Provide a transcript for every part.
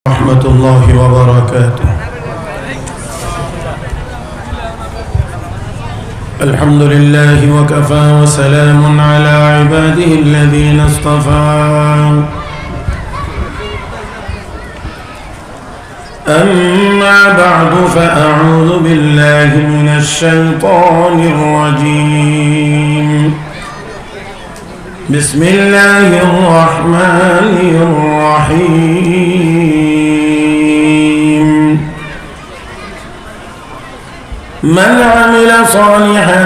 ورحمة الله وبركاته. الحمد لله وكفى وسلام على عباده الذين اصطفى. أما بعد فأعوذ بالله من الشيطان الرجيم. بسم الله الرحمن الرحيم. من عمل صالحا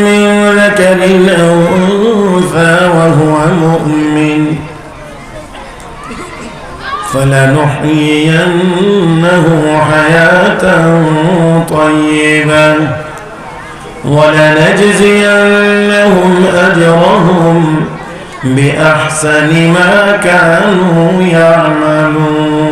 من ذكر أو أنثى وهو مؤمن فلنحيينه حياة طيبة ولنجزينهم أجرهم بأحسن ما كانوا يعملون.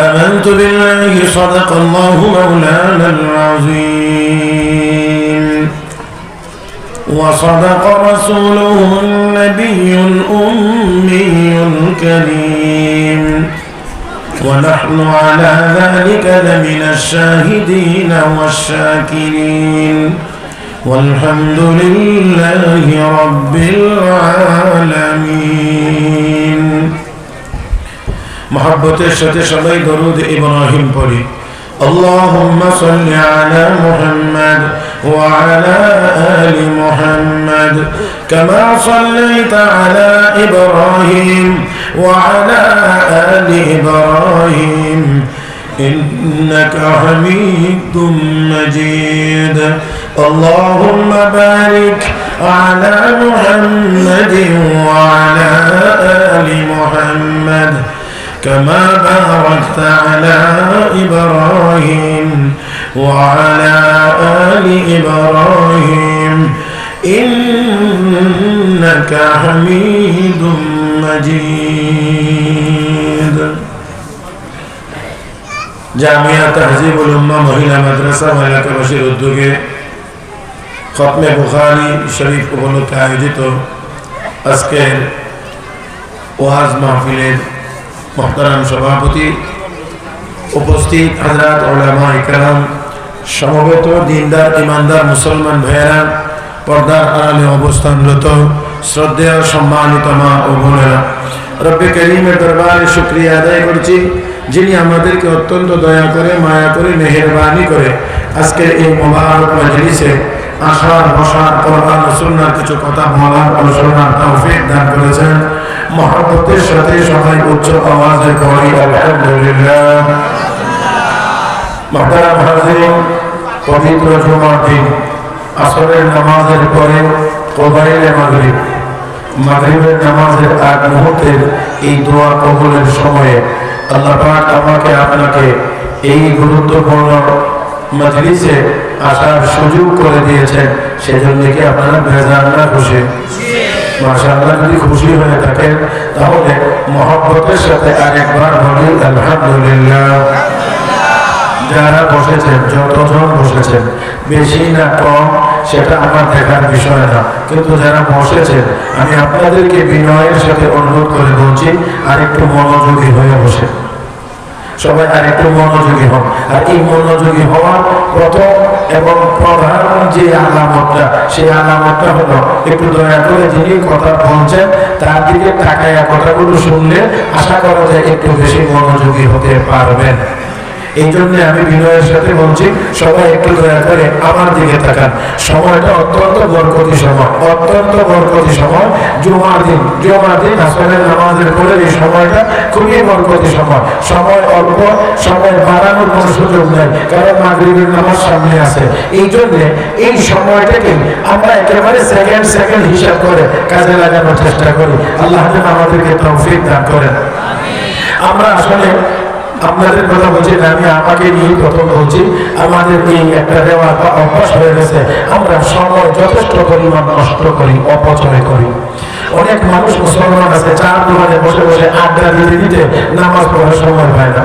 آمنت بالله صدق الله مولانا العظيم وصدق رسوله النبي الأمي الكريم ونحن على ذلك لمن الشاهدين والشاكرين والحمد لله رب العالمين. محبتের সাথে সবাই দরুদ ইব্রাহিম পড়ি। اللهم صل على محمد وعلى آل محمد كما صليت على إبراهيم وعلى آل إبراهيم إنك حميد مجيد. اللهم بارك على محمد وعلى آل محمد كما باركت على إبراهيم وعلى آل إبراهيم إنك حميد مجيد. জামিয়া তাহজিবুল উম্মাহ মহিলা মাদ্রাসা ও এলাকাবাসীর উদ্যোগে খতমে বুখারী শরীফ উপলক্ষে আয়োজিত আজকের ওয়াজ মাহফিলের মুহতারাম সভাপতি, উপস্থিত হযরত উলামা ইকরাম, সমবেত দিনদার ইমানদার মুসলমান ভাইয়েরা, পর্দার আড়ালে অবস্থানরত শ্রদ্ধেয় সম্মানিত মা ও বোনেরা, রব্বে করিমের দরবারে শুকরিয়া আদায় করছি যিনি আমাদেরকে অত্যন্ত দয়া করে, মায়া করে, মেহেরবানি করে আজকের এই মুবারক মাজলিসে আসার, বসার, কোরআন ও সুন্নাহর কিছু কথা বলার ও শোনার তৌফিক দান করেছেন। মহব্বতের সাথে সবাই উচ্চ আওয়াজে পড়ি আলহামদুলিল্লাহ। মুহতারাম হাজিরিন, পবিত্র জুমার দিন আসরের নামাজের পরে কোবাইলে মাগরিব, মাগরিবের নামাজের আগ মুহূর্তের এই দোয়া কবুলের সময়ে আল্লাহ পাক আমাকে আপনাকে এই গুরুত্বপূর্ণ মজলিসে আসার সুযোগ করে দিয়েছেন। সেজন্য কি আপনারা বেজার না খুশি? মাশাআল্লাহ, যদি খুশি হয়ে থাকেন তাহলে মহব্বতের সাথে আরেকবার বলি আলহামদুলিল্লাহ। যারা বসেছেন, যতজন বসেছেন, বেশি না কম সেটা আমার দেখার বিষয় না, কিন্তু যারা বসেছেন আমি আপনাদেরকে বিনয়ের সাথে অনুরোধ করে বলছি আরেকটু মনোযোগী হয়ে বসে, সবাই আরেকটু মনোযোগী হন। আর এই মনোযোগী হওয়ার প্রথম এবং প্রধান যে আলামতটা, সেই আলামতটা হলো একটু দয়া করে যিনি কথা বলছেন তার দিকে তাকায়া কথাগুলো শুনলে আশা করা যায় একটু বেশি মনোযোগী হতে পারবেন। এই জন্য আমি বিনয়ের সাথে বলছি সবাই একটু দয়া করে আমার দিকে তাকান। সময়টা অত্যন্ত বরকতি সময়, অত্যন্ত বরকতি সময়। জুমার দিন আসরের নামাজের পরে এই সময়টা খুবই বরকতি সময়। সময় অল্প, সময় বাড়ানোর কোনো সুযোগ নেই, কারণ মাগরিবের নামাজ সামনে আছে। এই জন্য এই সময়টাকে আমরা একেবারে সেকেন্ড হিসাব করে কাজে লাগানোর চেষ্টা করি। আল্লাহ যেন আমাদেরকে তৌফিক দান করেন। আমরা আসলে আপনাদের কথা বলছি না, আমি আমাকে নিয়ে প্রথম বলছি। আমাদের এই একটা দেওয়া অভ্যাস হয়ে গেছে, আমরা সময় যথেষ্ট পরিমাণ নষ্ট করি, অপচয় করি। অনেক মানুষ মুসলমান আছে চার দোকানে বসে বসে আড্ডা দিতে দিতে নামাজ পড়ার সময় পায় না।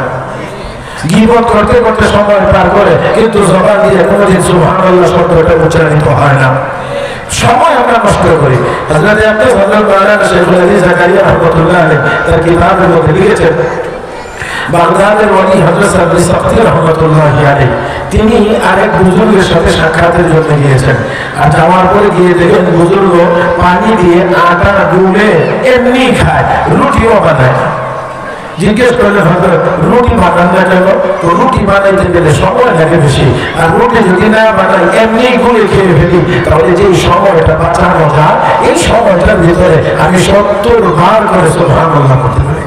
গীবত করতে করতে সময় পার করে, কিন্তু জবান দিয়ে কোনোদিন সুবহানাল্লাহ শব্দটা উচ্চারিত হয় না। সময় আমরা নষ্ট করি। হযরত আব্দুল মাওলানা শেখুল হাদিস জাকারিয়া রাহমাতুল্লাহ আলাইহি তার কিতাবের মধ্যে লিখেছেন, বাগদাদের ওলি হযরত সাবরি সাকতি রাহমাতুল্লাহ আলাইহি তিনি আরেক বুজুর্গের সাথে সাক্ষাতের জন্য গিয়েছেন। আর যাওয়ার পরে গিয়ে দেখেন বুজুর্গ পানি দিয়ে আটা গুলে এমনি খায়, রুটিও বানায়। জিজ্ঞেস করলে হযরত রুটি বানান না কেন? তো রুটি বানাইতে গেলে সময় লাগে বেশি, আর রুটি যদি না বানাই এমনি গুলে খেয়ে ফেলি, তাহলে যে সময়টা বাঁচানো যায় এই সময়টার ভিতরে আমি 70 বার করে সুবহানাল্লাহ করতে পারি।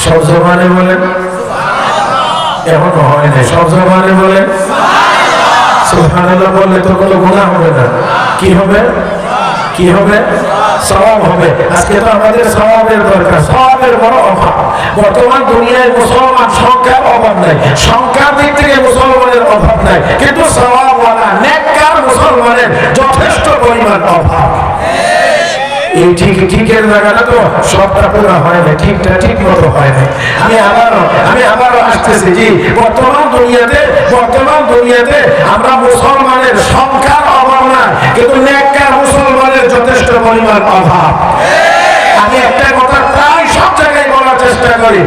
সব জবানে বলেন, এখনো হয় না, সব জবানে বলেন সুবহানাল্লাহ। বললে তো কোনো গুনাহ হবে না, কি হবে? কি হবে? সওয়াব হবে। আজকে তো আমাদের সওয়াবের দরকার, সওয়াবের বড় অভাব। বর্তমান দুনিয়ায় মুসলমান সংখ্যার অভাব নাই, সংখ্যার দিক থেকে মুসলমানের অভাব নাই, কিন্তু সওয়াবওয়ালা নেককার মুসলমানের যথেষ্ট পরিমাণ অভাব। এই ঠিকের জায়গাটা তো সবটা পুরো হয় না, ঠিকটা ঠিক মতো হয় না। আমি আবারও আসতেছি, জি বর্তমান দুনিয়াতে আমরা মুসলমানের সংখ্যার অভাব না, কিন্তু নেককার মুসলমানের যথেষ্ট পরিমাণ অভাব। আমি একটা কথা প্রায় সব জায়গায় বলার চেষ্টা করি,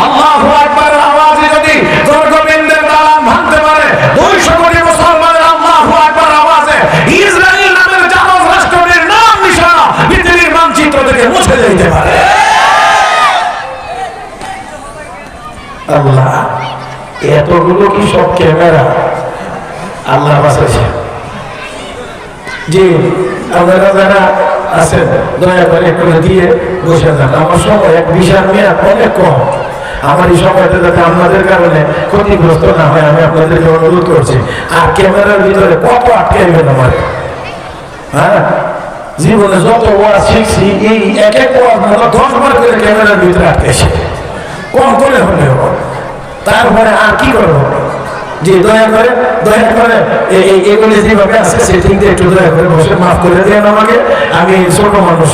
আল্লাহু আকবার আওয়াজে যদি দুর্গবিন্দের দালান ভাঙতে পারে 200 কোটি মুসলমানের আল্লাহু আকবার আওয়াজে ইসরায়েল নামের জানোজ রাষ্ট্রের নাম নিশানা পৃথিবীর মানচিত্র থেকে মুছে যেতে পারে। আল্লাহ, এতগুলো কি সব ক্যামেরা? আল্লাহ বাঁচাইছে। জি আপনারা যারা আছেন দয়া করে একটু দিয়ে বসে যান। আমার সময় এক বিশাল মেয়াদ অনেক কম, আমার এই সময়টা যাতে আপনাদের কারণে ক্ষতিগ্রস্ত না হয় আমি আপনাদেরকে অনুরোধ করছি। আর ক্যামেরার ভিতরে কত আটকাইবেন আমার? হ্যাঁ, জীবনে যত ওয়াজ শিখছি এই এক এক ওয়াজ 10 বার করে ক্যামেরার ভিতরে আটকেছে, কম করে হলেও। তারপরে আর কি করবো? যে দয়া করে এগুলি যেভাবে আছে সেটিং দিয়ে একটু দয়া করে বসে মাফ করে দেন আমাকে। আমি ছোট মানুষ,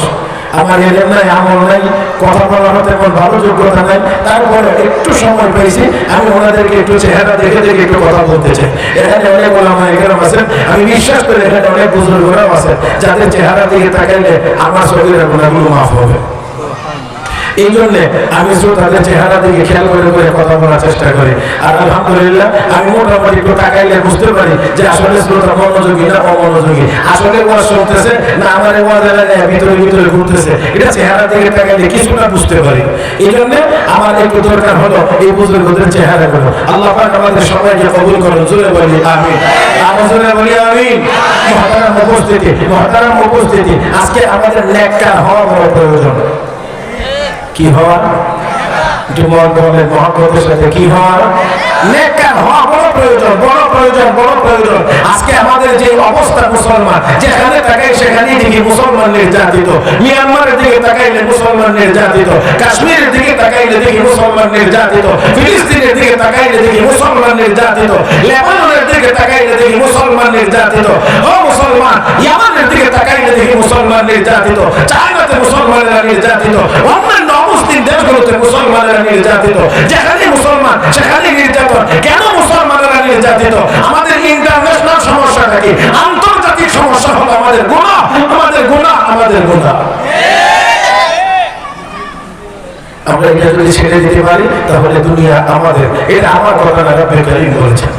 আমার এলেম নাই, আমল নাই, কথা বলার তেমন ভালো যোগ্যতা নাই, তারপরে একটু সময় পেয়েছি আমি ওনাদেরকে একটু চেহারা দেখে একটু কথা বলতে চাই। এখানে অনেক ওলামা একরাম আছেন, আমি বিশ্বাস করি এখানে অনেক বুজুর্গরাও আছেন যাদের চেহারা দিকে তাকাইলে আমার শরীরের গুণাগুলো মাফ হবে। এই জন্য আমি তাদের চেহারা দিকে খেয়াল করে কথা বলার চেষ্টা করি। আর আলহামদুলিল্লাহ আমি মোটামুটি একটু তাকাইলে বুঝতে পারি যে আসলে শ্রোতা মনোযোগী না অমনোযোগী, আসলে ওয়াজ শুনতেছে না আমার ওয়াজের ভিতরে ঘুরতেছে, এটা চেহারা দিকে তাকাইলে কিছুটা বুঝতে পারি। এই জন্য আমার একটু দরকার হলো এই বুজুর্গদের চেহারা গুলো। আল্লাহ পাক আমাদের সবাইকে কবুল করুন, জোরে বলি আমিন। আর জোরে বলি আমিন। মহতারাম উপস্থিতি, আজকে আমাদের নেককার হওয়া বড় প্রয়োজন। কি হওয়া? মহব্বতের সাথে কি হওয়া? নেককার হওয়া বড় প্রয়োজন, বড় প্রয়োজন, বড় প্রয়োজন। আজকে আমাদের যে অবস্থা মুসলমান, যেখানে তাকাই সেখানেই দেখি মুসলমান নির্যাতিত। মিয়ানমারের দিকে তাকাইলে মুসলমান নির্যাতিত, কাশ্মীরের দিকে তাকাইলে দেখি মুসলমান নির্যাতিত, ফিলিস্তিনের দিকে তাকাইলে দেখি মুসলমান নির্যাতিত, লেবাননের দিকে তাকাইলে দেখি মুসলমান নির্যাতিত। ও মুসলমান, ইয়ামানের দিকে তাকাইলে দেখি মুসলমান নির্যাতিত, চায়নাতে মুসলমানেরা নির্যাতিত, অন্যান্য অমুসলিম দেশগুলোতে মুসলমানেরা নির্যাতিত। যেখানে মুসলমান সেখানে নির্যাতন। কেন মুসলমানেরা নির্যাতিত? আমাদের ইন্টারন্যাশনাল সমস্যাটা কি? আন্তর্জাতিক সমস্যা হলো আমাদের গুনাহ, আমাদের গুনাহ, আমাদের গুনাহ। আমরা এটা যদি ছেড়ে দিতে পারি তাহলে দুনিয়া আমাদের। এটা আমার কথা না, রব্বুল কারীম বলেছেন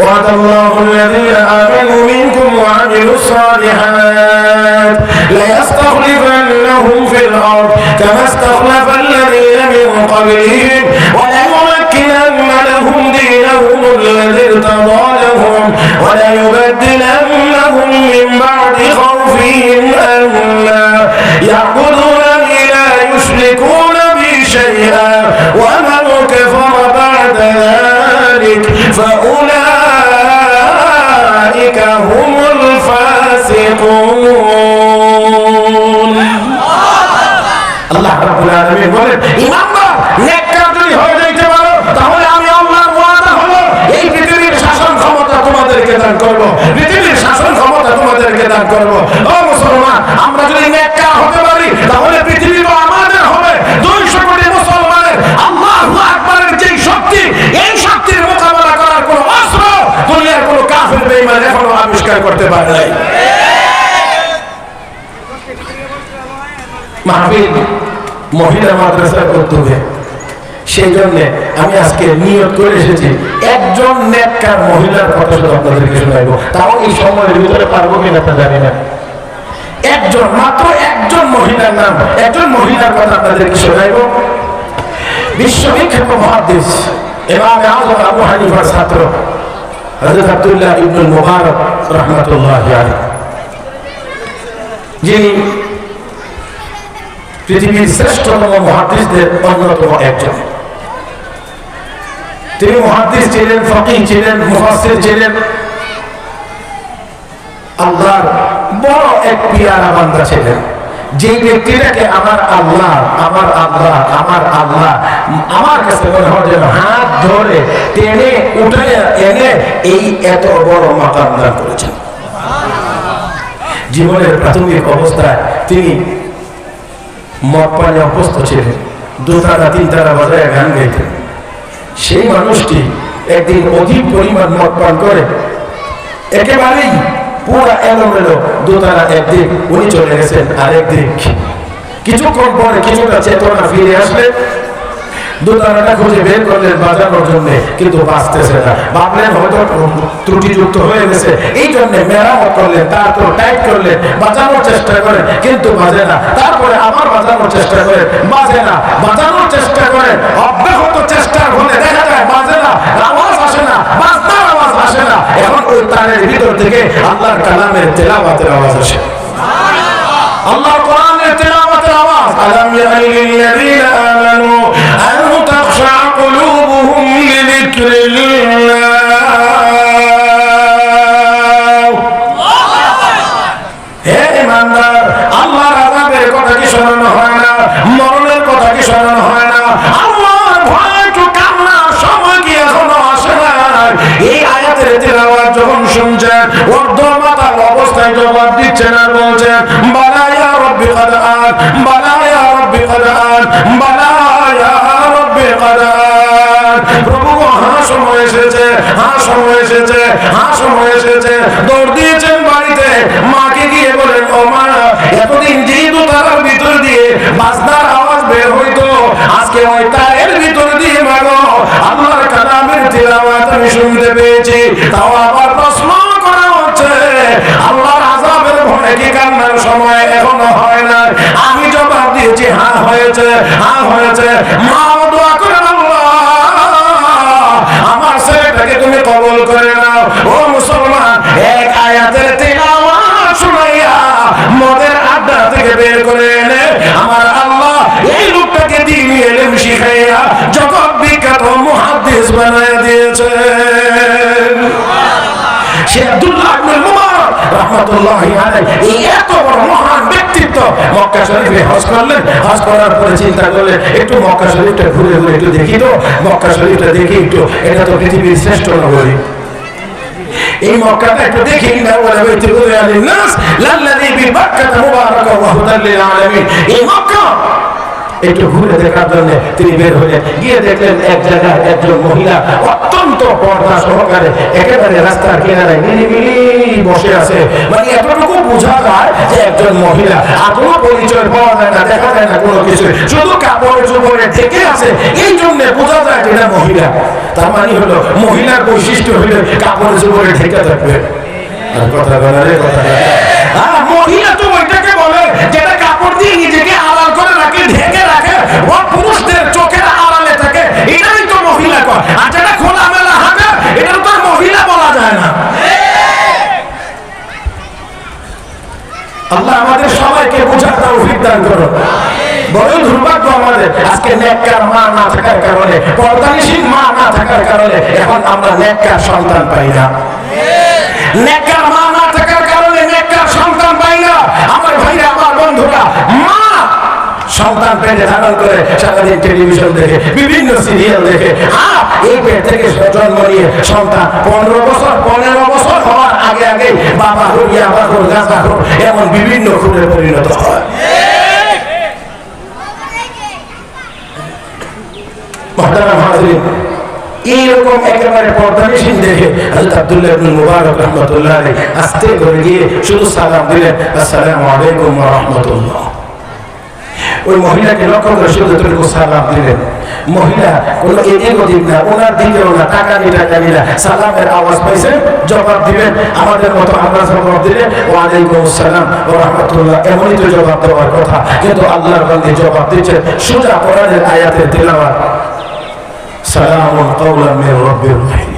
وعد الله الذين آمنوا منكم وعملوا الصالحات ليستخلفنهم في الأرض كما استخلف الذين من قبلهم وليمكنن لهم دينهم الذي ارتضى لهم وليبدلنهم من بعد خوفهم أمنا يعبدونني لا يشركون بي شيئا ومن كفر بعد ذلك فأولئك هم الفاسقون। আল্লাহ রাব্বুল আলামিন বলেন, ইমানদার নেককার যদি হয়ে যাইতে পারো তাহলে আমি আল্লাহর ওয়াদা হলো এই পৃথিবীর শাসন ক্ষমতা তোমাদেরকে দান করব, পৃথিবীর শাসন ক্ষমতা তোমাদেরকে দান করব। মাহফিল মহিলা মাদ্রাসার উদ্যোগে। সেই জন্য আমি আজকে নিয়ত করে এসেছি একজন নেককার মহিলার কথা শুধু আপনাদেরকে শোনাইব। তাও এই সময়ের ভিতরে পারবো কিনা তা জানি না। একজন, মাত্র একজন মহিলার নাম, একজন মহিলার কথা আপনাদেরকে শোনাইব। বিশ্ববিখ্যাত মুহাদ্দিস ইমাম আযম আবু হানিফার ছাত্র হযরত আব্দুল্লাহ ইবনুল মুবারক রাহমাতুল্লাহি আলাইহি, যিনি পৃথিবীর শ্রেষ্ঠতম মুহাদ্দিসদের অন্যতম একজন। তিনি মুহাদ্দিস ছিলেন, ফকিহ ছিলেন, মুফাসসির ছিলেন, আল্লাহর বড় এক পিয়ারা বান্দা ছিলেন। যে ব্যক্তিটাকে আমার আল্লাহ আমার আল্লাহ আমার আল্লাহ আমার কাছে মনে হয় যেন হাত ধরে টেনে উঠে এনে এই এত বড় মাকাম দান করেছেন। জীবনের প্রাথমিক অবস্থায় তিনি মদ পানে অভ্যস্ত ছিলেন, দুতারা তিনতারা বাজায় গান গাইতেন। সেই মানুষটি একদিন অধিক পরিমাণ মদ পান করে একেবারেই পুরা এলোমেলো দুতারা একদিক, উনি চলে গেছেন আরেক দিক। কিছুক্ষণ পরে কিছুটা চেতনা ফিরে আসলে দুতারাটা খুঁজে বের করলেন বাজানোর জন্য, কিন্তু বাঁচতেছে না। ভাবলেন হয়তো ত্রুটিযুক্ত হয়ে গেছে, এই জন্য মেরামত করলেন, তারপর টাইট করলেন, বাজানোর চেষ্টা করেন, কিন্তু বাজে না। তারপরে আবার বাজানোর চেষ্টা করেন, বাজে না। বাজানোর চেষ্টা করেন, অব্যাহত চেষ্টার ফলে দেখা যায় বাজে না, আওয়াজ আসে না, বাজনার আওয়াজ আসে না। এখন ওই তারের ভিতর থেকে আল্লাহর কালামের তেলাওয়াতের আওয়াজ আসে, আল্লাহর কোরআনের তেলাওয়াতের আওয়াজ। আলাম ইয়ালিল্লাযীনা আমানু আন তাখশা কুলুবুহুম লিযিকরিল্লাহ। হে ঈমানদার, আল্লাহর আযাবের কথা কি স্মরণ হয় না? মরণের কথা কি স্মরণ হয় না? আল্লাহর ভয় একটু কান্নার সময় কি এখনো আসে না? এই আয়াতের তেলাওয়াত যখন শুনছেন, অর্ধমাতাল অবস্থায় জবাব দিচ্ছেন আর বলছেন বালা ইয়া রাব্বি ক্বাদ আন, বালা ইয়া রাব্বি ক্বাদ আন, বালা ইয়া রাব্বি ক্বাদ আন। প্রভু, হ্যাঁ সময় এসেছে, হ্যাঁ সময় এসেছে, হ্যাঁ সময় এসেছে। দৌড় দিয়েছেন বাড়িতে, মাকে গিয়ে বলেন ও মা, এতদিন যেহেতু তারার ভিতর দিয়ে বাজনার আওয়াজ বের হইতো, আজকে ওই তারের ভিতর দিয়ে মাগো আল্লাহর কালামের তিলাওয়াত আমি শুনতে পেয়েছি। তাও আবার প্রশ্ন করা হচ্ছে আল্লাহর আযাবের ভয়ে কি কান্নার সময় এখনো হয় না? আমি জবাব দিয়েছি হ্যাঁ হয়েছে, হ্যাঁ হয়েছে। মা দোয়া করেন, আল্লাহ আমার ছেলেটাকে তুমি কবুল করে নাও। ও মুসলমান, এক আয়াতের তিলাওয়াত শুনাইয়া মদের আড্ডা থেকে বের করে এনে আমার আল্লাহ এই লোকটাকে দ্বীনি ইলম শিখাইয়া জগৎ বিখ্যাত মুহাদ্দিস বানায় দিয়েছেন। শেখ আব্দুল্লাহ ইবনুল মুবারক রাহমাতুল্লাহি আলাইহি এই এত বড় মহান ব্যক্তিত্ব মক্কা শরীফে হজ করলেন। হজ করার পরে চিন্তা করলেন একটু মক্কা শরীফটা ঘুরে ঘুরে একটু দেখি তো, মক্কা শরীফটা দেখি একটু, এটা তো পৃথিবীর শ্রেষ্ঠ নগরী, এই মক্কাটা একটু দেখি। এই মক্কা একটু ঘুরে দেখার জন্য তিনি বের হলেন। গিয়ে দেখলেন এক জায়গায় একজন মহিলা অত্যন্ত পর্দা সহকারে একেবারে রাস্তার কিনারায় নিরিবিলি বসে আছে। মানে এতটুকু বোঝা যায় যে একজন মহিলা, আর কোনো পরিচয় পাওয়া যায় না, দেখা যায় না কোনো কিছু, শুধু কাপড়ের চোপড়ে ঢেকে আছে, এই জন্য বোঝা যায় যে এটা মহিলা। তার মানে হলো মহিলার বৈশিষ্ট্য হলো কাপড়ের চোপড়ে ঢেকে থাকবে। কথা বলা রে, কথা মহিলা তো ওইটাকে বলে যেটা কাপড় দিয়ে নিজেকে আড়াল করে রাখে, ঢেকে রাখে, ও পুরুষদের চোখের আড়ালে থাকে, এটাই তো মহিলা কয়। আর যেটা খোলামেলা হাঁটে এটা তো মহিলা বলা যায় না। আল্লাহ আমাদের সবাইকে বোঝার তৌফিক দান করো। বড় দুর্ভাগ্য আমাদের, আজকে নেককার মা না থাকার কারণে, পর্দানিশীল মা না থাকার কারণে এখন আমরা নেককার সন্তান পাই না। নেককার মা না থাকার কারণে নেককার সন্তান পাই না। আমার ভাইরা, আমার বন্ধুরা, মা সন্তান পেটে ধারণ করে সারাদিন টেলিভিশন দেখে, বিভিন্ন সিরিয়াল দেখে, আর এই পেট থেকে জন্ম নিয়ে সন্তান 15 বছর হওয়ার আগে আগে বাবা হোক, ইয়াবা হোক, গাঁজা হোক, এমন বিভিন্ন খুনে পরিণত হয়। এইরকম একেবারে পর্দানিশীল দেখে হযরত আব্দুল্লাহ ইবনে মুবারক রাহমাতুল্লাহ আলাইহি আস্তে করে গিয়ে শুধু সালাম দিলেন, আসসালামু আলাইকুম ওয়া রাহমাতুল্লাহ। ওই মহিলাকে লক্ষ্য করে শুধু যতটুকু সালাম দিলেন, মহিলা কোনো এদিক ওদিক না, ওনার দিকেও না, টাকা নিলা সালামের আওয়াজ পাইছেন, জবাব দিবেন আমাদের মতো আমরা জবাব দিলে ওয়ালাইকুম আসসালাম ওয়া রাহমাতুল্লাহ, এমনই তো জবাব দেওয়ার কথা। কিন্তু আল্লাহর বান্দা জবাব দিচ্ছে সোজা কোরআনের আয়াতের তিলাওয়াত, সালামুন কাওলাম মির রাব্বির রহিম,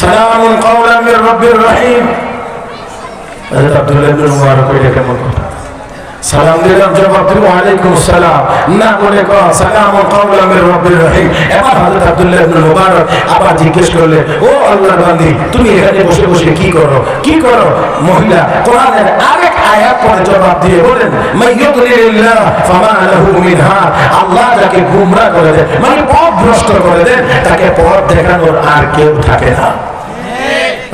সালামুন কাওলাম মির রাব্বির রহিম। হযরত আব্দুল্লাহ ইবনে মুবারক এটা কেমন কথা? সালাম দিলাম, জবাব দিল ওয়ালাইকুম আসসালাম, না বলে কও সালামুন কাওলাম মির রাব্বির রহিম। এবার হযরত আব্দুল্লাহ ইবনে মুবারক আবার জিজ্ঞেস করলে, ও আল্লাহর বান্দী, তুমি এখানে বসে বসে কি করো? মহিলা কোরআনের আরেক আয়াত পড়ে জবাব দিয়ে বলেন, মাইয়ুদলিল্লাহ ফামা লাহু মিন হাদ, আল্লাহ যাকে গোমরাহ করে দেন, মানে পথভ্রষ্ট করে দেন, তাকে পথ দেখানোর আর কেউ থাকে না।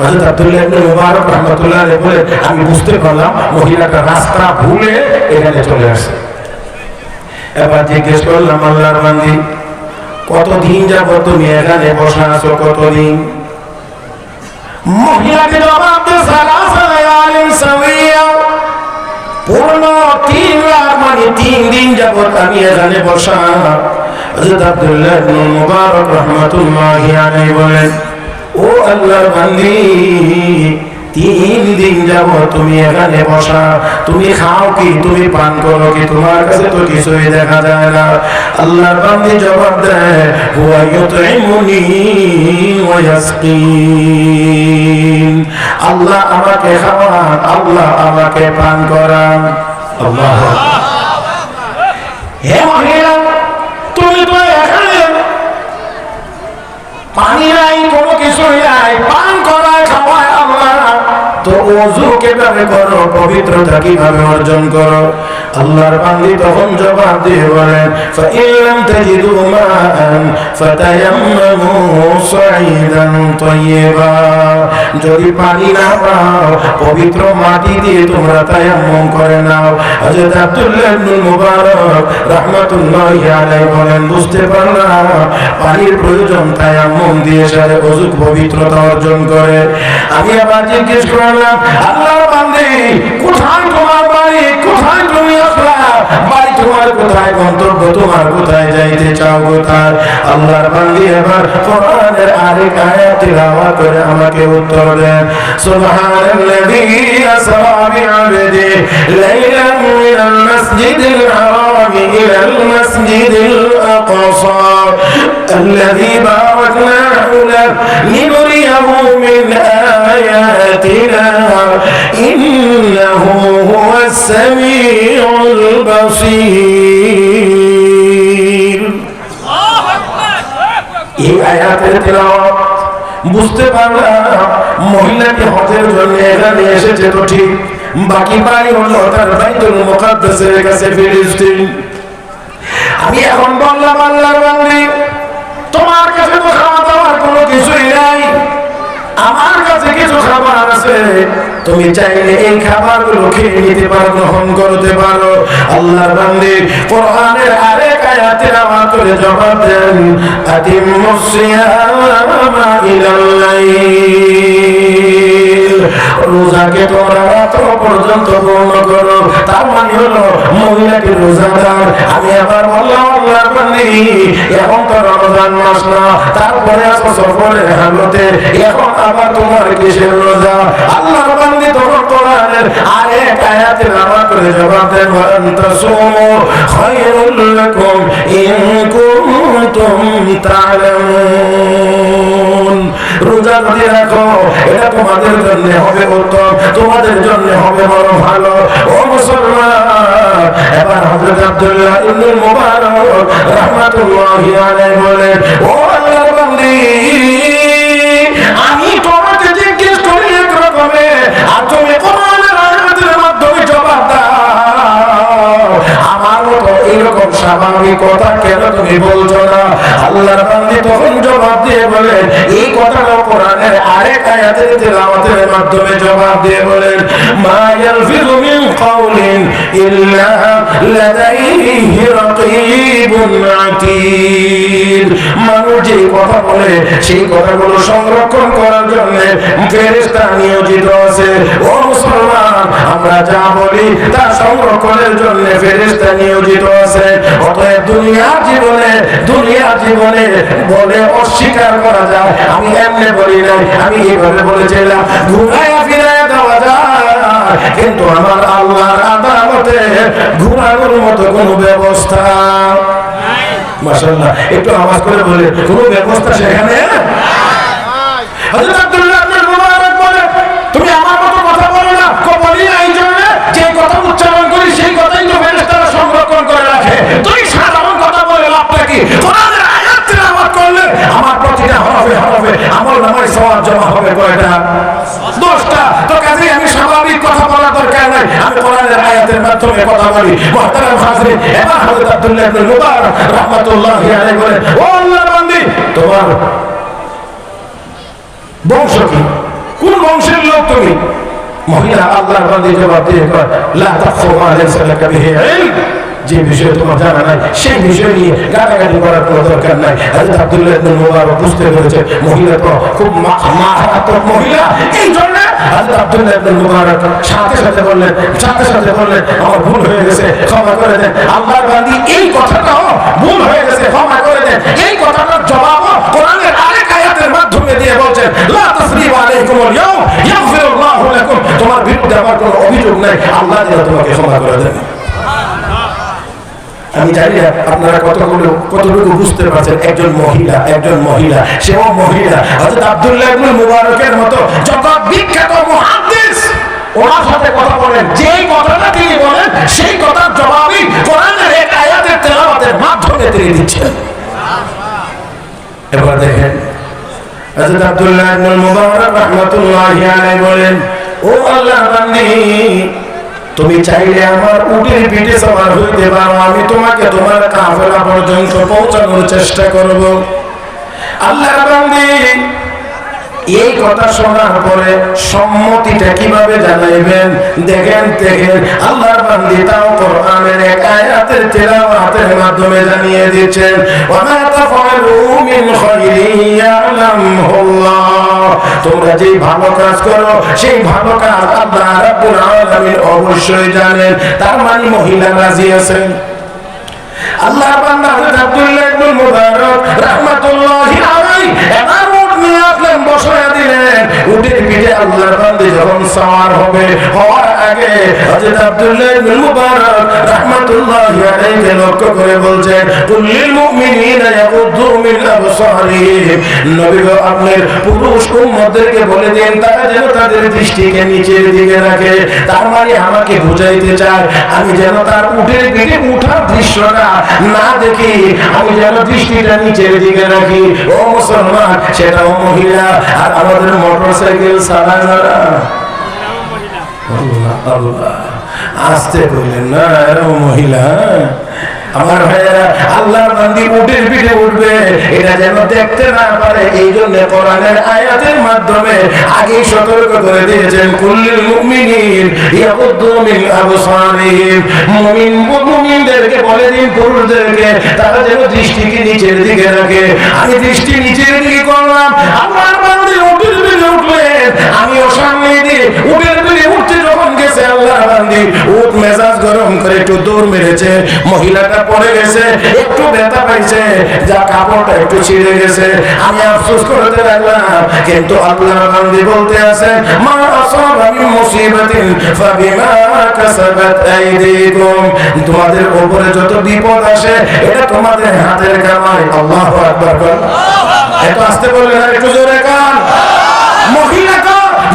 হযরত আব্দুল্লাহ ইবনে মুবারক রাহমাতুল্লাহ আলাইহি বলে, আমি বুঝতে পারলাম মহিলাটা রাস্তা ভুলে এখানে চলে আসছে। এবার জিজ্ঞেস করলাম, আল্লাহর বান্দী, কতদিন যাবত তুমি এখানে বসা আছো? কতদিন? মহিলাকে জবাব দিয়ে সালাসা লায়ালিন সাওয়িয়া, পূর্ণ 3 রাত, মানে 3 দিন যাবত আমি এখানে বসা। হযরত আব্দুল্লাহ ইবনে মুবারক রাহমাতুল্লাহি আলাইহি বলেন, ও আল্লাহর বান্দী, 3 দিন যাবত তুমি এখানে বসা, তুমি খাও কি, তুমি পান করো কি? তোমার কাছে তো কিছুই দেখা যায় না। আল্লাহর বান্দী জবাব দেয়, হুয়া ইউতইমুনি ওয়া ইয়াসকিন, আল্লাহ আমাকে খাওয়ান, আল্লাহ আমাকে পান করান। আল্লাহু আকবার। হে মহিলা, তুমি তো এখানে পানি নাই, কোনো কিছুই নাই, পান করায় খাওয়ায় আল্লাহ, তো ওযু কিভাবে করো, পবিত্রতা কিভাবে অর্জন করো? আল্লাহর বান্দী তখন জবাব দিয়ে বলেন, ফাইল্লাম তাজিদু মাআন ফাতায়াম্মামু সাঈদান তাইয়্যিবা, যদি পানি না পাও পবিত্র মাটি দিয়ে তোমরা তায়াম্মুম করে নাও। হযরত আব্দুল্লাহ ইবনে মুবারক রাহমাতুল্লাহি আলাইহি বলেন, বুঝতে পারলাম পানির প্রয়োজন তায়াম্মুম দিয়ে সারে ওযু পবিত্রতা অর্জন করে। আমি আবার জিজ্ঞেস করলাম, আল্লাহর বান্দী, কোথায় তোমার বাড়ি, কোথায় তুমি আসলা, বাড়ি তোমার কোথায়, গন্তব্য তোমার কোথায়, যাইতে চাও কোথায়? আল্লাহর বান্দী এবার কোরআনের আরেক আয়াত তিলাওয়াত করে আমাকে উত্তর দেন, সুবহানাল্লাযী আসরা বিআবদি লাইলান মিনাল মাসজিদিল হারাম ইলাল মাসজিদিল আকসা الذي باركنا حوله لنريه من آياتنا إنه هو السميع البصير। এই আয়াতের তিলাওয়াত বুঝতে পারলাম মহিলাটি হজের জন্য এখানে এসেছে তো ঠিক, বাকি বাড়ি হলো তার বাইতুল মুকাদ্দাসের কাছে ফিলিস্তিন। আমি এখন বললাম, আল্লাহর বান্দী, তোমার কাছে তো খাওয়া দাওয়ার কোনো কিছুই নাই, আমার কাছে কিছু খাবার আছে, তুমি চাইলে এই খাবারগুলো খেয়ে নিতে পারো, গ্রহণ করতে পারো। আল্লাহর বান্দী কোরআনের আরেক আয়াত তিলাওয়াত করে জবাব দেন, আতিম্মুস সিয়ামা ইলাল লাইল, রোজাকে তোমরা রাত পর্যন্ত পূর্ণ করো। তার মানে হলো মহিলাটি রোজাদার। আমি আবার বললাম, আল্লাহর বান্দী, এখন তো রমজান মাস না, তারপরে আছো সফরের হালতে, এখন আবার তোমার কিসের রোজা? আল্লাহর বান্দী তখন কোরআনের আরেক আয়াত তিলাওয়াত করে জবাব দেন, ওয়া আনতাসুমু খায়রুল লাকুম ইন কুনতুম তা'লামুন, রোজা যদি রাখো এটা তোমাদের জন্য হবে উত্তম, তোমাদের জন্য হবে বড় ভালো। ও মুসলমান, এবার হযরত আব্দুল্লাহ ইবনে মুবারক রাহমাতুল্লাহি আলাইহি বলেন, ও আল্লাহর বান্দী, আমি তোমাকে জিজ্ঞেস করি এক রকমে, আর তুমি কোরআনের আয়াতের মাধ্যমে জবাব দাও, আমার মতো এরকম স্বাভাবিক কথা কেন তুমি বলছো না? আল্লাহর বান্দী তখন জবাব দিয়ে বলেন, এই কথাটা কোরআনের আরেক আয়াতের তিলাওয়াতের মাধ্যমে জবাব দিয়ে বলেন, মা ইয়ালফিযু মিন কাওলিন ইল্লা লাদাইহি রাকীবুন আতীদ। মানুষ যে কথা বলে সেই কথাগুলো সংরক্ষণ করার জন্য ফেরেশতা নিয়োজিত আছে। ও মুসলমান, আমরা যা বলি তা সংরক্ষণের জন্য ফেরেশতা নিয়োজিত আছে। অতএব দুনিয়ার জীবনে বলে অস্বীকার করা যায়, আমি এমনি বলি নাই, আমি এইভাবে বলেছিলাম, ঘুরাইয়া ফিরাইয়া দেওয়া যায়, কিন্তু আমার আল্লাহর আদালতে ঘুরানোর মতো কোনো ব্যবস্থা মাশাআল্লাহ একটু আওয়াজ করে বলে কোনো ব্যবস্থা সেখানে। হযরত আব্দুল্লাহ ইবনে মুবারক বলে, তুমি আমার মতো কথা বলো না। বলি না এই জন্য যে কথা উচ্চারণ করি সেই কথাই তো ফেরেশতারা সংরক্ষণ করে রাখে। তুই সাধারণ কথা বলে লাভটা কি? কোরআনের আয়াত তিলাওয়াত করলে আমার প্রতিটা হরফে হরফে আমলনামায় সওয়াব জমা হবে কয়টা? 10টা। তো কাজেই আমি স্বাভাবিক কথা বলার দরকার নাই, আমি কোরআনের আয়াতের মাধ্যমে কথা বলি। মুহতারাম হাজিরিন, এবার হযরত আব্দুল্লাহ ইবনে মুবারক রাহমাতুল্লাহি আলাইহি বলে, ও আল্লাহর বান্দী, তোমার বংশ কি? কোন বংশের লোক তুমি? মহিলা আল্লাহর বান্দী জবাব দিয়ে কয়, লা তাখফু মা লাইসা লাকা বিহি ইলম। যে বিষয় তোমার জানা নাই সেই বিষয় নিয়ে গালাগালি করার কোনো দরকার নাই। হযরত আব্দুল্লাহ ইবনে মুবারক বুঝতে পেরেছে মহিলা তো খুব মারাত্মক মহিলা। এই জন্য হযরত আব্দুল্লাহ ইবনে মুবারক সাথে সাথে বললেন আমার ভুল হয়ে গেছে, ক্ষমা করে দেন। আল্লাহর বান্দী এই কথাটাও ভুল হয়ে গেছে, ক্ষমা করে দেন। এই কথাটার জবাব কোরআনের আরেক আয়াতের মাধ্যমে দিয়ে বলছেন, লা তাসরিবা আলাইকুমুল ইয়াউম ইয়াগফিরুল্লাহু লাকুম। তোমার বিরুদ্ধে আমার কোনো অভিযোগ নাই, আল্লাহ যেন তোমাকে ক্ষমা করে দেন। আমি জানি না আপনারা কতটুকু বুঝতে পারছেন। একজন মহিলা সেও মহিলা। হযরত আব্দুল্লাহ ইবনে মুবারকের মতো জগৎ বিখ্যাত মুহাদ্দিস ওনার সাথে কথা বলেন, যেই কথাটা তিনি বলেন সেই কথার জবাবই কোরআনের এক আয়াতের তেলাওয়াতের মাধ্যমে তিনি দিচ্ছেন। এবার দেখেন হযরত আব্দুল্লাহ ইবনে মুবারক রাহমাতুল্লাহি আলাইহি বলেন, ও আল্লাহর বান্দী, তুমি চাইলে আমার উটের পিঠে সওয়ার হইতে পারো, আমি তোমাকে তোমার কাফেলা পর্যন্ত পৌঁছানোর চেষ্টা করব। আল্লাহর বান্দী এই কথা শোনার পরে সম্মতিটা কিভাবে জানাইবেন দেখেন। আল্লাহর বান্দী তাও কোরআনের এক আয়াতের তেলাওয়াতের মাধ্যমে জানিয়ে দিচ্ছেন, ওয়া মা তাফআলু মিন খায়রিন ইয়ালামুল্লাহ। তোমরা যেই ভালো কাজ করো সেই ভালো কাজ আল্লাহ রাব্বুল আলামিন অবশ্যই জানেন। তার মানে মহিলা রাজি আছেন। আল্লাহর বান্দা হযরত আব্দুল্লাহ ইবনে মুবারক রাহমাতুল্লাহি আলাইহি এবার উট নিয়ে আসলেন, বসায়া দিলেন উটের পিঠে। আল্লাহর বান্দা যখন সওয়ার হবে, হওয়ার আগে হযরত আব্দুল্লাহ ইবনে মুবারক রাহমাতুল্লাহি আলাইহি লক্ষ্য করে বলছেন, কুল্লিল মুমিনিনা ইয়াগুদ্দু মিন আবসারিহিম। নবী গো, আপনার পুরুষ উম্মতদেরকে বলে দেন তারা যেন তাদের দৃষ্টিকে নিচের দিকে রাখে। তার মানে আমাকে বুঝাইতে চায় আমি যেন তার উটের পিঠে উঠার দৃশ্যটা না দেখি, আমি যেন দৃষ্টিটা নিচের দিকে রাখি। ও মুসলমান, সেটাও মহিলা। আর আমাদের মোটরসাইকেল চালায় যারা, আল্লাহ আসতে বললেন না, এরাও মহিলা। আমার ভাইয়েরা, আল্লাহর বান্দী উটের পিঠে উঠবে এটা যেন দেখতে না পারে, এই জন্য কোরআনের আয়াতের মাধ্যমে আগেই সতর্ক করে দিয়েছেন, কুল্লিল মুমিনিন ইয়াগুদ্দু মিন আবসারিহিম। মুমিনদেরকে বলে দিন, পুরুষদেরকে, তারা যেন দৃষ্টিকে নিচের দিকে রাখে। আমি দৃষ্টি নিচের দিকে করলাম, আল্লাহর বান্দী উটের পিঠে উঠলেন, আমিও সামনে দিয়ে উটের পিঠে উঠতে যখন গেছে আল্লাহর বান্দী উট মেজাজ গরম করে একটু দৌড় মেরেছে। মহিলাটা পড়ে গেছে, একটু ব্যথা পাইছে, যা কাপড়টা একটু ছিঁড়ে গেছে। আমি আফসোস করতে লাগলাম, কিন্তু আল্লাহর বান্দী বলতে আছে, মা আসাবা মিন মুসিবাতিন ফাবিমা কাসাবাত আইদিকুম। তোমাদের উপরে যত বিপদ আসে এটা তোমাদের হাতের কামাই। আল্লাহু আকবার। এত আস্তে বললেন না, একটু জোরে কান। মহিলা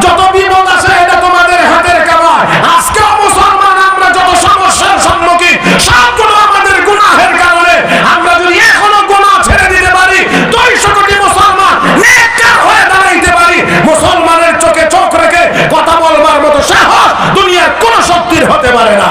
যত বিপদ আসে এটা তোমাদের হাতের কামাই। আজকে মুসলমান আমরা যত সমস্যার সম্মুখীন সবগুলো আমাদের গুনাহের কারণে। আমরা যদি এখনো গুনাহ ছেড়ে দিতে পারি, 200 কোটি মুসলমান নেককার হয়ে দাঁড়াইতে পারি, মুসলমানের চোখে চোখ রেখে কথা বলবার মতো সাহস দুনিয়ার কোন শক্তির হতে পারে না।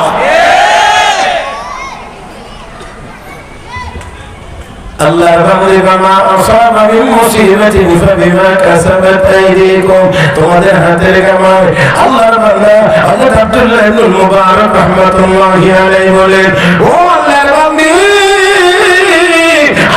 আল্লাহর বান্দা মা আসাবা মিন মুসিবাতিন ফাবিমা কাসাবাত আইদিকুম, তোমাদের হাতের কামাই। আল্লাহর বান্দা হযরত আব্দুল্লাহ ইবনে মুবারক রাহমাতুল্লাহি আলাইহি বলেন, ও আল্লাহর বান্দা,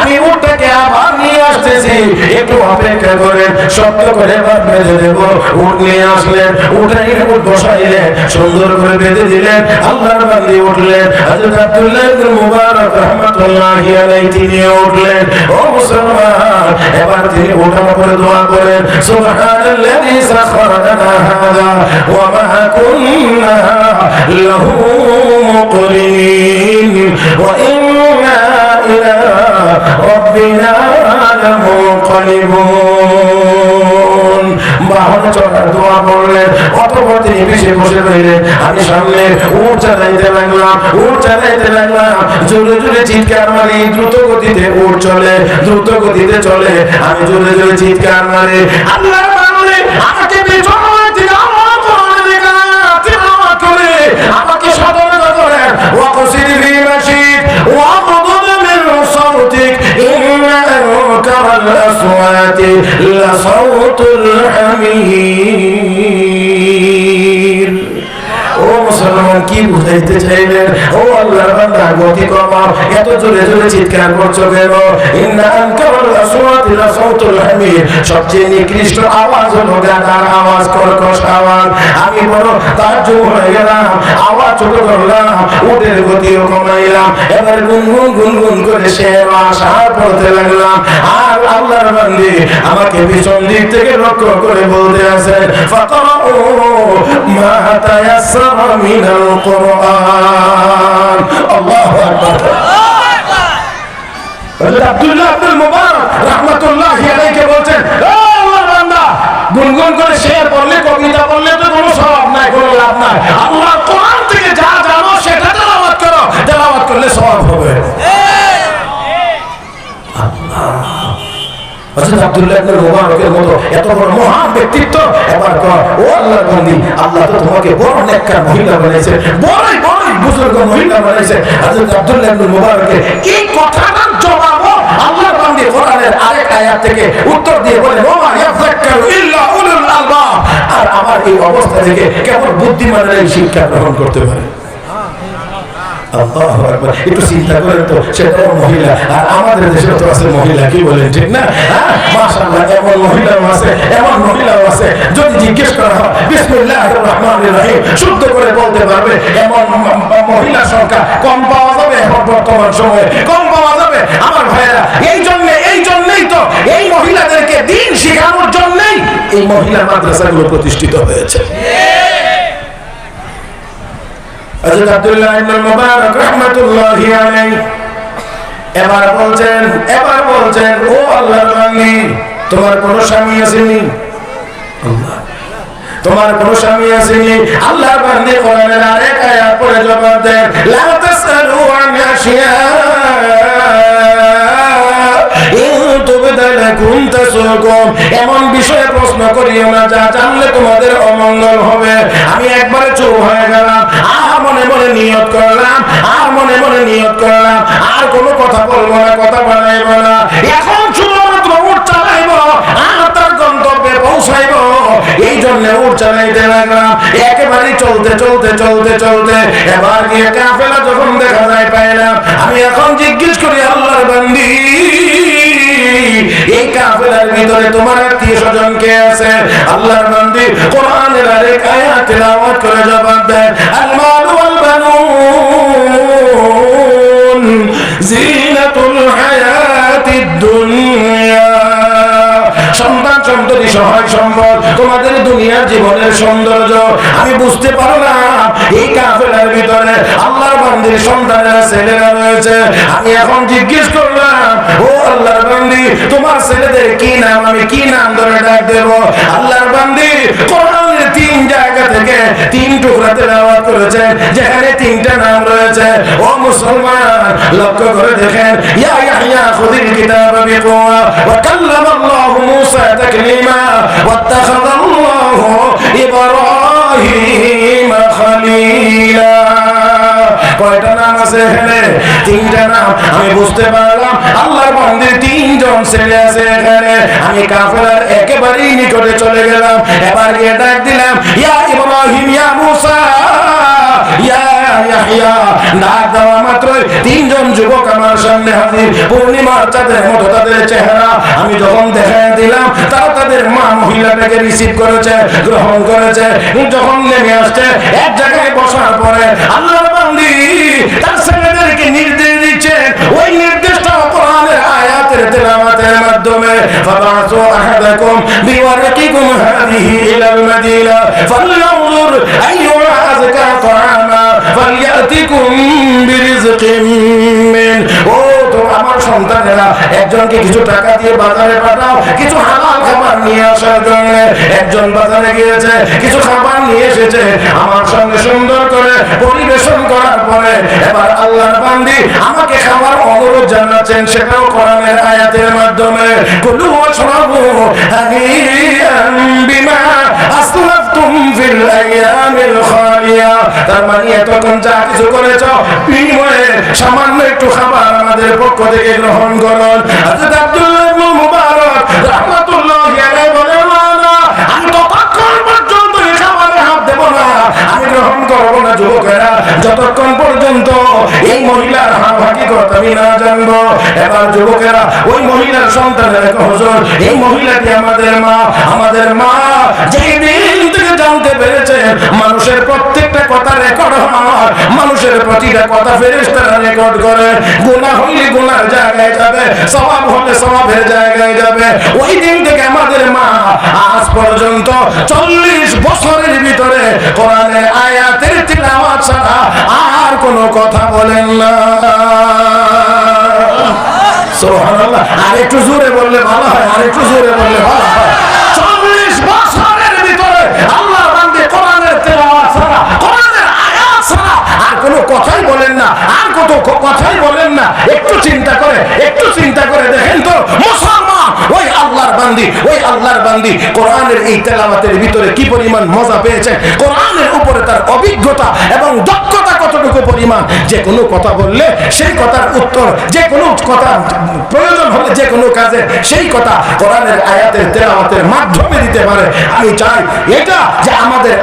আমি উটটাকে আবার নিয়ে আসতেছি, একটু অপেক্ষা করেন, শক্ত করে বাঁধ বেঁধে দেব। উট নিয়ে আসলেন, উঠাই উট বসাইলেন, সুন্দর করে বেঁধে দিলেন। আল্লাহর বান্দা উঠলেন, হযরত আব্দুল্লাহ ইবনে মুবারক রাহমাতুল্লাহি আলাইহি তিনি উঠলেন। ও মুসলমান, এবার তিনি ওঠার পরে দোয়া করেন, সুবহানাল্লাযী সাখারা লানা হাযা ওয়া মা কুন্না লাহু মুকরিনিন ওয়া ইন্না ইলা রাব্বিনা লামুনকালিবুন। বাহনে চড়ার দোয়া করলেন, অতঃপর তিনি পিছে বসে রইলেন। আমি সামনে উট চালাইতে লাগলাম, উট চালাইতে লাগলাম, জোরে জোরে চিৎকার মারি, দ্রুত গতিতে উট চলে, দ্রুত গতিতে চলে, আমি জোরে জোরে চিৎকার মারি, আল্লাহর বান্দা আমাকে পেছন করে আমাকে সতর্ক করেন, ওয়াকসির ফি মাশিক ওয়াগদুদ মিন সাওতিক ইন্না আনকারাল আসওয়াতি লাসাউতুল হামীর। ও মুসলমান, কি বুঝাইতে চাইলেন? ও আল্লাহর বান্দা, গতি কমাও, এত জোরে জোরে চিৎকার করছো কেন? ইন্না আনকারাল আসওয়াতি লাসাউতুল হামীর, সবচেয়ে নিকৃষ্ট আওয়াজ হলো গাধার আওয়াজ, কর্কশ আওয়াজ। আমি বড় তাজ্জুব হয়ে গেলাম, আওয়াজ ছোট করলাম, উটের গতিও কমাইলাম, এবার গুনগুন গুনগুন করে সে আশার পড়তে লাগলাম। আর আল্লাহর বান্দী আমাকে পিছন দিক থেকে লক্ষ্য করে বলতে আছেন, ফাকরাউ মা তায়াসসারা মিনাল কুরআন। আল্লাহু আকবার। হযরত আব্দুল্লাহ ইবনে মুবারক রাহমাতুল্লাহি আলাইহি বলছেন, ও আল্লাহর বান্দা, গুনগুন করে শের পড়লে, কবিতা পড়লে তো কোনো সওয়াব নাই, কোনো লাভ নাই। আল্লাহর কোরআন থেকে যা জানো সেটা তেলাওয়াত করো, তেলাওয়াত করলে সওয়াব হবে। হযরত আব্দুল্লাহ ইবনে মুবারকের মতো এত বড় মহান ব্যক্তিত্ব, এবার কর, ও আল্লাহর বান্দী, আল্লাহ তো তোমাকে বড় নেককার মহিলা বানাইছে, বড়ই বড়ই বুজুর্গ মহিলা বানাইছে। হযরত আব্দুল্লাহ ইবনে মুবারকের এই কথাটার জবাব আল্লাহর বান্দী কোরআনের আরেক আয়াত থেকে উত্তর দিয়ে বলেন, ওয়া ইয়াযাক্কারু ইল্লা উলুল আলবাব। আর আমার এই অবস্থা থেকে কেবল বুদ্ধিমানেরাই শিক্ষা গ্রহণ করতে পারে। আল্লাহু আকবার। একটু চিন্তা করেন তো, সেটাও মহিলা, আর আমাদের দেশে তো আছে মহিলা, কি বলেন, ঠিক না? মাশাআল্লাহ, এমন মহিলাও আছে, এমন মহিলাও আছে, যদি জিজ্ঞেস করা হয় বিসমিল্লাহির রহমানির রহিম শুদ্ধ করে বলতে পারবে, এমন মহিলা সংখ্যা কম পাওয়া যাবে এখন বর্তমান সময়ে, কম পাওয়া যাবে। আমার ভাইয়েরা, এই জন্যই তো এই মহিলাদেরকে দ্বীন শেখানোর জন্যই এই মহিলা মাদ্রাসাগুলো প্রতিষ্ঠিত হয়েছে। হযরত আব্দুল্লাহ ইবনে মুবারক রাহমাতুল্লাহি আলাইহি এবার বলছেন, ও আল্লাহর বান্দী, তোমার কোনো স্বামী আসেনি? আল্লাহ, তোমার কোনো স্বামী আসেনি? আল্লাহর বান্দী কোরআনের আরেক আয়াত পড়ে জবাব দেন, লা তাসআলু আন আশিয়া এমন বিষয়ে প্রশ্ন করিও না যা জানলে তোমাদের অমঙ্গল হবে। আমি একবারে চুপ হয়ে গেলাম, মনে মনে নিয়ত করলাম, আর কোনো কথা বলবো না, কথা বানাইবো না। এখন শুধুমাত্র উট চালাইবো আর তার গন্তব্যে পৌঁছাইবো, এই জন্য উট চালাইতে লাগলাম। একেবারে চলতে এবার গিয়ে কাফেলা যখন দেখা যায় পাইলাম, আমি এখন জিজ্ঞেস করি, আল্লাহর বান্দী, এই কাফেলার ভিতরে তোমার আত্মীয় স্বজন কে আছে? আল্লাহর বান্দী কোরআনের আরেক আয়াত তেলাওয়াত করে জবাব দেন, আল মালু ওয়াল বানুন জিনাতুল হায়াতিদ দুনিয়া। সন্তান সন্ততি সহায় সম্পদ তোমাদের দুনিয়ার জীবনের সৌন্দর্য। আমি বুঝতে পারলাম এই কাফেলার ভিতরে আল্লাহর বান্দীর সন্তানেরা, ছেলেরা রয়েছে। আমি এখন জিজ্ঞেস করলাম, ও আল্লাহর বান্দী, তোমার ছেলেদের কি নাম? আমি কি নাম ধরে ডাক দেব? আল্লাহর বান্দী কোরআনের 3 জায়গা থেকে 3 টুকরা তেলাওয়াত করেছেন, যেখানে 3টা নাম রয়েছে। ও মুসলমান, লক্ষ্য করে দেখেন, ইয়া ইয়াহইয়া খুযিল কিতাবা বিকুওয়া ওয়া কাল্লামাল্লাহু মূসা তাকলিমা ওয়াত্তাখাযাল্লাহু ইব্রাহিমা খলীলা। কয়টা নাম আছে এখানে? তিনটা নাম। আমি বুঝতে পারলাম আল্লাহর বান্দির তিনজন ছেলে আছে এখানে। আমি কাফেলার একেবারেই নিকটে চলে গেলাম। এবার গিয়ে ডাক দিলাম, ইয়া ইব্রাহিম, ইয়া মুসা, ইয়া ইয়াহইয়া। ডাক দেওয়া মাত্রই তিনজন যুবক আমার সামনে হাজির। পূর্ণিমার চাঁদের মতো তাদের চেহারা। আমি যখন দেখায় দিলাম, তারা তাদের মা মহিলাটাকে রিসিভ করেছে, গ্রহণ করেছে। যখন নেমে আসছে এক জায়গায় বসার পরে আল্লাহর বান্দি তার ছেলেদেরকে নির্দেশ দিচ্ছে, ওই নির্দেশটা কোরআনের আয়াতের তেলাওয়াতের মাধ্যমে, ফাবাসু আহাদাকুম বিওয়ারকিকুম হাদিহি ইলাল মাদিনা ফালইয়ানজুর আইয়ুহা আযকা তাআমা ফালইয়াতিকুম বিরিজকিম মিন। ও তো আমার সন্তানেরা, একজনকে কিছু টাকা দিয়ে বাজারে পাঠাও কিছু হালাল খাবার নিয়ে আসার জন্য। একজন বাজারে গিয়েছে, কিছু খাবার নিয়ে এসেছে, আমার সঙ্গে সুন্দর করে পরিবেশন করার পরে এবার আল্লাহর বান্দি আমাকে খাবার অনুরোধ জানাচ্ছেন, সেটাও কোরআনের আয়াতের মাধ্যমে। কুলু ওয়াশরাবু হানিয়ান বিমা আসলাফতুম ফিল আইয়ামিল খালিয়া। তার মানে এতক্ষণ যা কিছু করেছো, বিনিময়ে সামান্য একটু খাবার আমাদের পক্ষ থেকে গ্রহণ করুন। হযরত আব্দুল্লাহ ইবনে মুবারক রাহমাতুল্লাহি আলাইহি বলেন, আমি ততক্ষণ পর্যন্ত এই খাবারে হাত দেব না, আমি গ্রহণ করব না যুবকেরা, যতক্ষণ পর্যন্ত এই মহিলার হাকিকত আমি না জানবো। এবার যুবকেরা ওই মহিলার সন্তানের হুজুর, এই মহিলাটি আমাদের মা। আমাদের মা যেই দিন থেকে জানতে পেরেছে মানুষের প্রত্যেকটা কথা রেকর্ড হয়, মানুষের প্রতিটা কথা ফেরেশতারা রেকর্ড করে, গুনাহ হইলে গুনার জায়গায় যাবে, সওয়াব হলে সওয়াবের জায়গায় যাবে, ওই দিন থেকে আমাদের মা আজ পর্যন্ত 40 বছরের ভিতরে কোরআনের আয়াতের তিলাওয়াত ছাড়া আর কোনো কথা বলেন না। সুবহানাল্লাহ। আর একটু জোরে বললে ভালো হয়, আর একটু জোরে বললে ভালো হয়। 40 বছরের ভিতরে আল্লাহর বান্দা কোরআনের তেলাওয়াত ছাড়া, কোরআনের আয়াত ছাড়া আর কোনো কথাই বলেন না, আর কত কথাই বলেন না। একটু চিন্তা করে দেখেন তো মুসলমান, ওই আল্লাহর বান্দি কোরআনের এই তেলাওয়াতের ভিতরে কি পরিমাণ মজা পেয়েছে, কোরআনের উপরে তার অভিজ্ঞতা এবং দক্ষতা কতটুকু পরিমাণ। যে কোনো কথা বললে সেই কথার উত্তর, যে কোনো কথা প্রয়োজন হলে যে কোনো কাজে সেই কথা কোরআনের আয়াতের তেলাওয়াতের মাধ্যমে দিতে পারে। আমি চাই এটা যে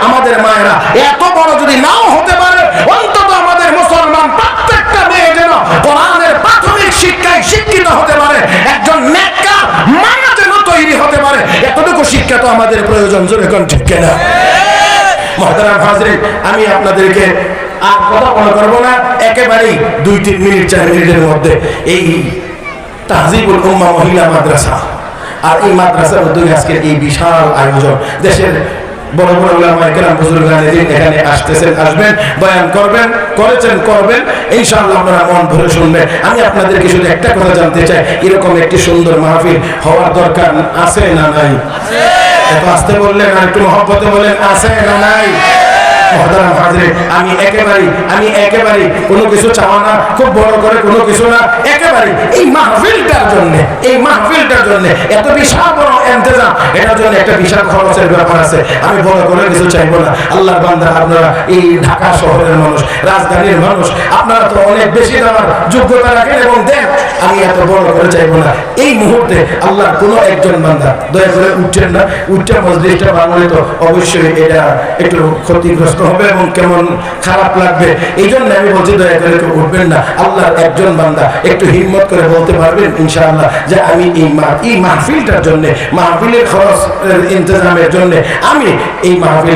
আমাদের মায়েরা এত বড় যদি নাও হতে পারে, অন্তত আমাদের মুসলমান প্রত্যেকটা মেয়ে যেন কোরআনের প্রাথমিক শিক্ষায় শিক্ষিত হতে পারে, একজন নেককার মা যেন তৈরি হতে পারে। এতটুকু শিক্ষা তো আমাদের প্রয়োজন, জোরে কোন ঠিক কিনা? মুহতারাম হাজরিন, আমি আপনাদেরকে আর কথা বলা করবো না, একেবারেই 2-3 মিনিট 4 মিনিটের মধ্যে এই তাহজিবুল উম্মাহ মহিলা মাদ্রাসা, আর এই মাদ্রাসার উদ্যোগে আজকের এই বিশাল আয়োজন, দেশের বড় বড় উলামায়ে কেরাম বুজুর্গানে দিন এখানে আসতেছেন, আসবেন, বয়ান করবেন, করবেন, ইনশাআল্লাহ আপনারা মন ভরে শুনবেন। আমি আপনাদেরকে শুধু একটা কথা জানতে চাই, এরকম একটি সুন্দর মাহফিল হওয়ার দরকার আছে না নাই? আছে। এত আস্তে বললেন, আর একটু মহব্বতে বলেন, আছে না নাই? মুহতারাম হাজরিন, আমি একেবারে কোনো কিছু চাওয়া না, খুব বড় করে কোনো কিছু না, একেবারে এই মাহফিলটার জন্য এত বিশাল বড় ইন্তজাম, এটার জন্য একটা বিশাল খরচের ব্যাপার আছে। আমি বড় করে কিছু চাইবো না। আল্লাহর বান্দা, আপনারা এই ঢাকা শহরের মানুষ, রাজধানীর মানুষ, আপনারা তো অনেক বেশি দেওয়ার যোগ্যতা রাখেন এবং দেন। আমি এত বড় করে চাইবো না। এই মুহূর্তে আল্লাহর কোনো একজন বান্দা দয়া করে উঠছেন না, উঠছে মজলিসটা বাংলায় তো অবশ্যই এটা একটু ক্ষতিগ্রস্ত হবে এবং কেমন খারাপ লাগবে। এই জন্য আমি বলছি দয়া করে কেউ উঠবেন না। আল্লাহর একজন বান্দা একটু হিম্মত করে বলতে পারবেন ইনশাআল্লাহ যে আমি এই মাহফিলটার জন্য, মাহফিলের খরচের ইন্তজামের জন্য আমি এই মাহফিল